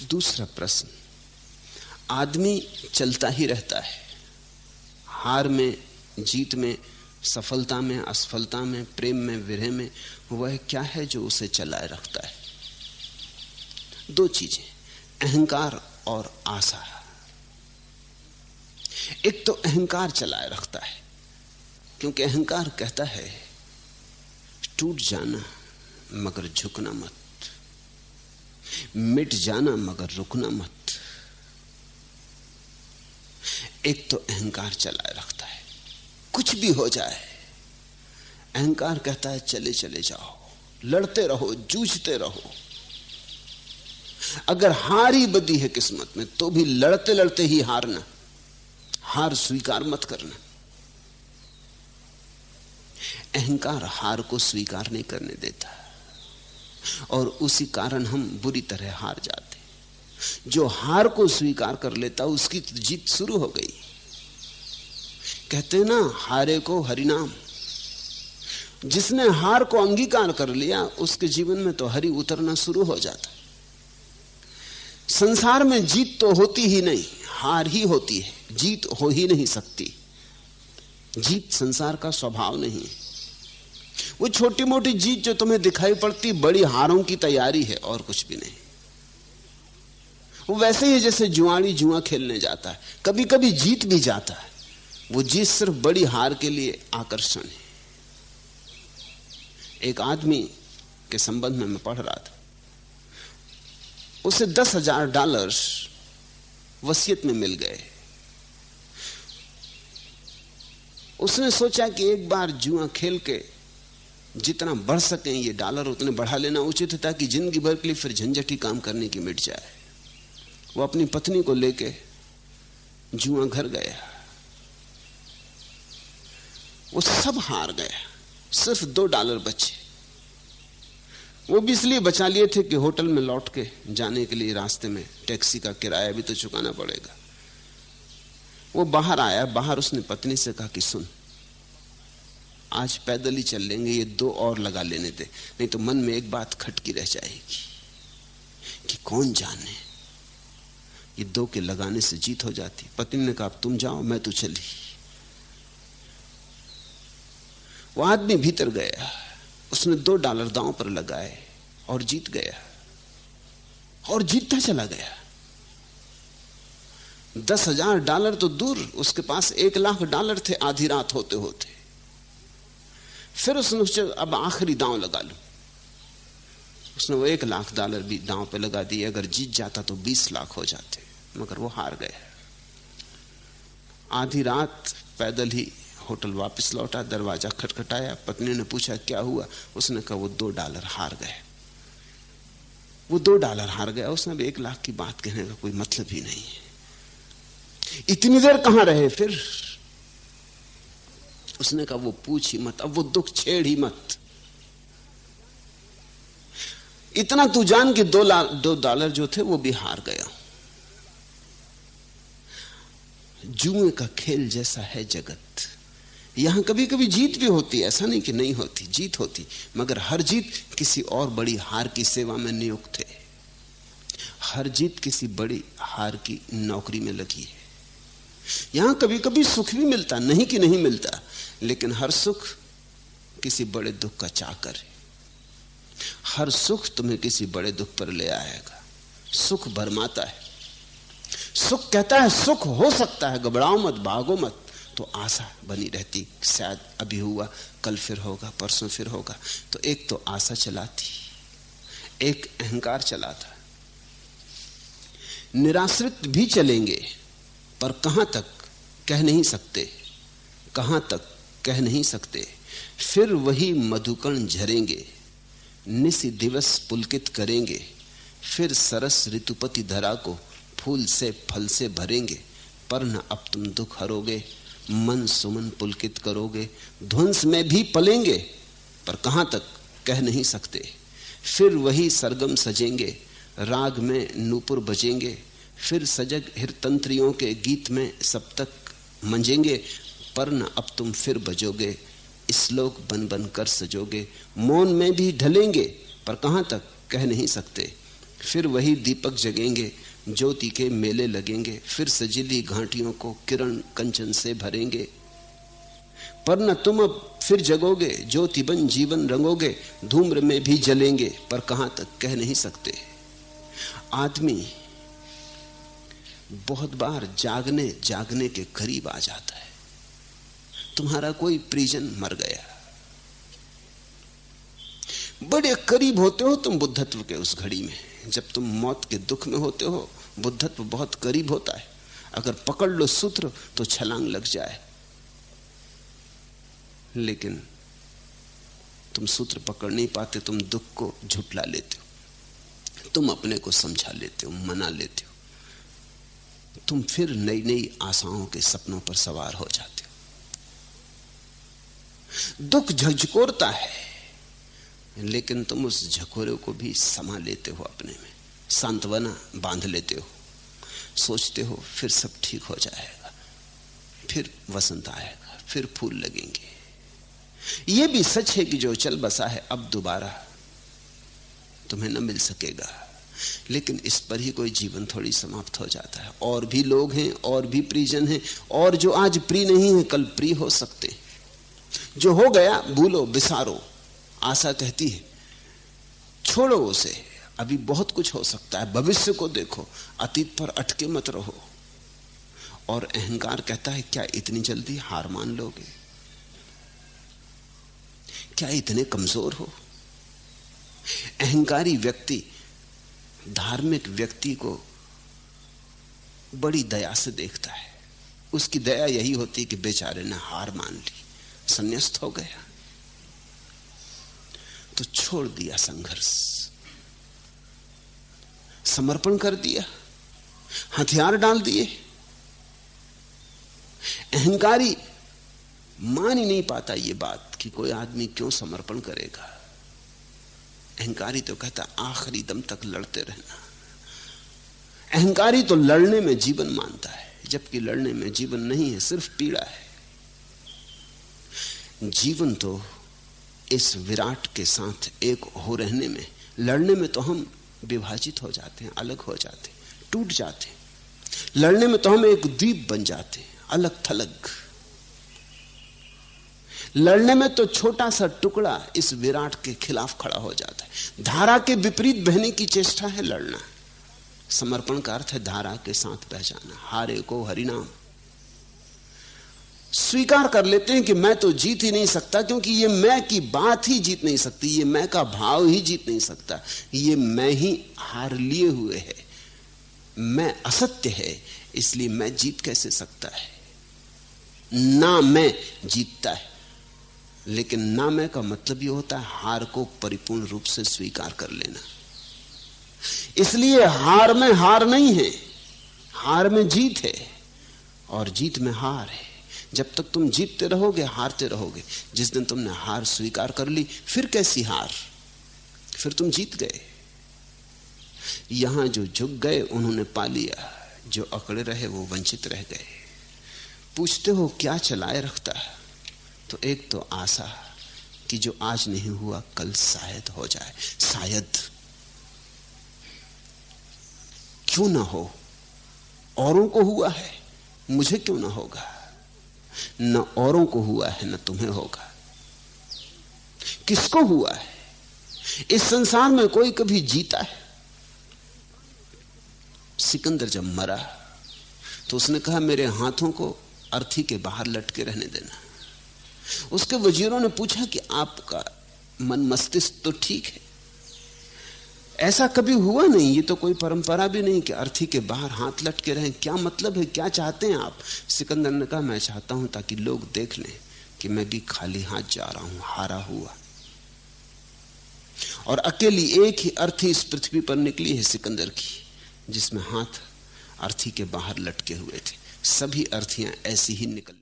दूसरा प्रश्न, आदमी चलता ही रहता है, हार में, जीत में, सफलता में, असफलता में, प्रेम में, विरह में। वह क्या है जो उसे चलाए रखता है? दो चीजें, अहंकार और आशा। एक तो अहंकार चलाए रखता है, क्योंकि अहंकार कहता है टूट जाना मगर झुकना मत, मिट जाना मगर रुकना मत। एक तो अहंकार चलाए रखता है, कुछ भी हो जाए अहंकार कहता है चले चले जाओ, लड़ते रहो, जूझते रहो। अगर हार ही बदी है किस्मत में तो भी लड़ते लड़ते ही हारना, हार स्वीकार मत करना। अहंकार हार को स्वीकार नहीं करने देता और उसी कारण हम बुरी तरह हार जाते। जो हार को स्वीकार कर लेता उसकी जीत शुरू हो गई। कहते ना, हारे को हरिनाम। जिसने हार को अंगीकार कर लिया उसके जीवन में तो हरि उतरना शुरू हो जाता। संसार में जीत तो होती ही नहीं, हार ही होती है, जीत हो ही नहीं सकती। जीत संसार का स्वभाव नहीं है। वो छोटी मोटी जीत जो तुम्हें दिखाई पड़ती बड़ी हारों की तैयारी है और कुछ भी नहीं। वो वैसे ही जैसे जुआड़ी जुआ खेलने जाता है, कभी कभी जीत भी जाता है, वो जीत सिर्फ बड़ी हार के लिए आकर्षण है। एक आदमी के संबंध में मैं पढ़ रहा था, उसे $10,000 वसीयत में मिल गए। उसने सोचा कि एक बार जुआ खेल के जितना बढ़ सके ये डॉलर उतने बढ़ा लेना उचित है, ताकि जिंदगी भर के लिए फिर झंझट ही काम करने की मिट जाए। वो अपनी पत्नी को लेके जुआ घर गया, वो सब हार गया, सिर्फ $2 बचे। वो भी इसलिए बचा लिए थे कि होटल में लौट के जाने के लिए रास्ते में टैक्सी का किराया भी तो चुकाना पड़ेगा। वो बाहर आया, बाहर उसने पत्नी से कहा कि सुन, आज पैदल ही चल लेंगे, ये 2 और लगा लेने दे, नहीं तो मन में एक बात खटकी रह जाएगी कि कौन जाने ये 2 के लगाने से जीत हो जाती। पत्नी ने कहा तुम जाओ, मैं तो चली। वो आदमी भीतर गया, उसने $2 दांव पर लगाए और जीत गया, और जीतता चला गया। $10,000 तो दूर, उसके पास $1,00,000 थे आधी रात होते होते। फिर उसने सोचा अब आखिरी दांव लगा लूं। उसने वो $1,00,000 भी दांव पे लगा दिए। अगर जीत जाता तो 20 लाख हो जाते, मगर वो हार गया। आधी रात पैदल ही होटल वापस लौटा, दरवाजा खटखटाया, पत्नी ने पूछा क्या हुआ? उसने कहा वो $2 हार गए। वो $2 हार गया। उसने अब 1 लाख की बात कहने का कोई मतलब ही नहीं है। इतनी देर कहां रहे फिर? उसने कहा वो पूछ ही मत, अब वो दुख छेड़ ही मत। इतना तू जान कि $2 जो थे वो भी हार गया। जुए का खेल जैसा है जगत। यहां कभी कभी जीत भी होती है, ऐसा नहीं कि नहीं होती, जीत होती, मगर हर जीत किसी और बड़ी हार की सेवा में नियुक्त है। हर जीत किसी बड़ी हार की नौकरी में लगी है। यहां कभी कभी सुख भी मिलता, नहीं कि नहीं मिलता, लेकिन हर सुख किसी बड़े दुख का चाकर है। हर सुख तुम्हें किसी बड़े दुख पर ले आएगा। सुख भरमाता है, सुख कहता है सुख हो सकता है, घबराओ मत, भागो मत। तो आशा बनी रहती, शायद अभी हुआ, कल फिर होगा, परसों फिर होगा। तो एक तो आशा चलाती, एक अहंकार चलाता। निराश्रित भी चलेंगे, पर कहां तक कह नहीं सकते, कहां तक कह नहीं सकते। फिर वही मधुकण झरेंगे, निसी दिवस पुलकित करेंगे। फिर सरस ऋतुपति धरा को फूल से फल से भरेंगे। पर न अब तुम दुख हरोगे, मन सुमन पुलकित करोगे। ध्वंस में भी पलेंगे, पर कहां तक कह नहीं सकते। फिर वही सरगम सजेंगे, राग में नूपुर बजेंगे। फिर सजग हिरतंत्रियों के गीत में सब तक मंजेंगे। पर न अब तुम फिर बजोगे, श्लोक बन बन कर सजोगे। मौन में भी ढलेंगे, पर कहां तक कह नहीं सकते। फिर वही दीपक जगेंगे, ज्योति के मेले लगेंगे, फिर सजीली घाटियों को किरण कंचन से भरेंगे। पर न तुम अब फिर जगोगे, ज्योति बन जीवन रंगोगे, धूम्र में भी जलेंगे, पर कहां तक कह नहीं सकते। आदमी बहुत बार जागने जागने के करीब आ जाता है। तुम्हारा कोई परिजन मर गया, बड़े करीब होते हो तुम बुद्धत्व के उस घड़ी में। जब तुम मौत के दुख में होते हो, बुद्धत्व बहुत करीब होता है। अगर पकड़ लो सूत्र तो छलांग लग जाए, लेकिन तुम सूत्र पकड़ नहीं पाते। तुम दुख को झुठला लेते हो, तुम अपने को समझा लेते हो, मना लेते हो। तुम फिर नई नई आशाओं के सपनों पर सवार हो जाते हो। दुख झकझोरता है, लेकिन तुम उस झकोरे को भी समा लेते हो, अपने में सांत्वना बांध लेते हो। सोचते हो फिर सब ठीक हो जाएगा, फिर वसंत आएगा, फिर फूल लगेंगे। यह भी सच है कि जो चल बसा है अब दोबारा तुम्हें न मिल सकेगा, लेकिन इस पर ही कोई जीवन थोड़ी समाप्त हो जाता है। और भी लोग हैं, और भी परिजन हैं, और जो आज प्रिय नहीं है कल प्रिय हो सकते। जो हो गया भूलो बिसारो, आशा कहती है छोड़ो उसे, अभी बहुत कुछ हो सकता है। भविष्य को देखो, अतीत पर अटके मत रहो। और अहंकार कहता है क्या इतनी जल्दी हार मान लोगे? क्या इतने कमजोर हो? अहंकारी व्यक्ति धार्मिक व्यक्ति को बड़ी दया से देखता है। उसकी दया यही होती है कि बेचारे ने हार मान ली, संन्यास्त हो गया, तो छोड़ दिया संघर्ष, समर्पण कर दिया, हथियार डाल दिए। अहंकारी मान ही नहीं पाता ये बात कि कोई आदमी क्यों समर्पण करेगा। अहंकारी तो कहता आखिरी दम तक लड़ते रहना। अहंकारी तो लड़ने में जीवन मानता है, जबकि लड़ने में जीवन नहीं है, सिर्फ पीड़ा है। जीवन तो इस विराट के साथ एक हो रहने में, लड़ने में तो हम विभाजित हो जाते हैं, अलग हो जाते हैं, टूट जाते हैं। लड़ने में तो हम एक द्वीप बन जाते हैं, अलग थलग। लड़ने में तो छोटा सा टुकड़ा इस विराट के खिलाफ खड़ा हो जाता है। धारा के विपरीत बहने की चेष्टा है लड़ना। समर्पण का अर्थ है धारा के साथ बह जाना। हारे को हरिनाम। स्वीकार कर लेते हैं कि मैं तो जीत ही नहीं सकता, क्योंकि ये मैं की बात ही जीत नहीं सकती, ये मैं का भाव ही जीत नहीं सकता। ये मैं ही हार लिए हुए है, मैं असत्य है, इसलिए मैं जीत कैसे सकता है? ना मैं जीतता है, लेकिन ना मैं का मतलब ये होता है हार को परिपूर्ण रूप से स्वीकार कर लेना। इसलिए हार में हार नहीं है, हार में जीत है, और जीत में हार है। जब तक तुम जीतते रहोगे हारते रहोगे। जिस दिन तुमने हार स्वीकार कर ली, फिर कैसी हार, फिर तुम जीत गए। यहां जो झुक गए उन्होंने पा लिया, जो अकड़े रहे वो वंचित रह गए। पूछते हो क्या चलाए रखता है? तो एक तो आशा कि जो आज नहीं हुआ कल शायद हो जाए। शायद क्यों ना हो, औरों को हुआ है, मुझे क्यों ना होगा? न औरों को हुआ है न तुम्हें होगा। किसको हुआ है? इस संसार में कोई कभी जीता है? सिकंदर जब मरा तो उसने कहा मेरे हाथों को अर्थी के बाहर लटके रहने देना। उसके वजीरों ने पूछा कि आपका मन मस्तिष्क तो ठीक है, ऐसा कभी हुआ नहीं, ये तो कोई परंपरा भी नहीं कि अर्थी के बाहर हाथ लटके रहें। क्या मतलब है, क्या चाहते हैं आप? सिकंदर ने कहा मैं चाहता हूं ताकि लोग देख लें कि मैं भी खाली हाथ जा रहा हूं, हारा हुआ। और अकेली एक ही अर्थी इस पृथ्वी पर निकली है सिकंदर की, जिसमें हाथ अर्थी के बाहर लटके हुए थे। सभी अर्थियां ऐसी ही निकल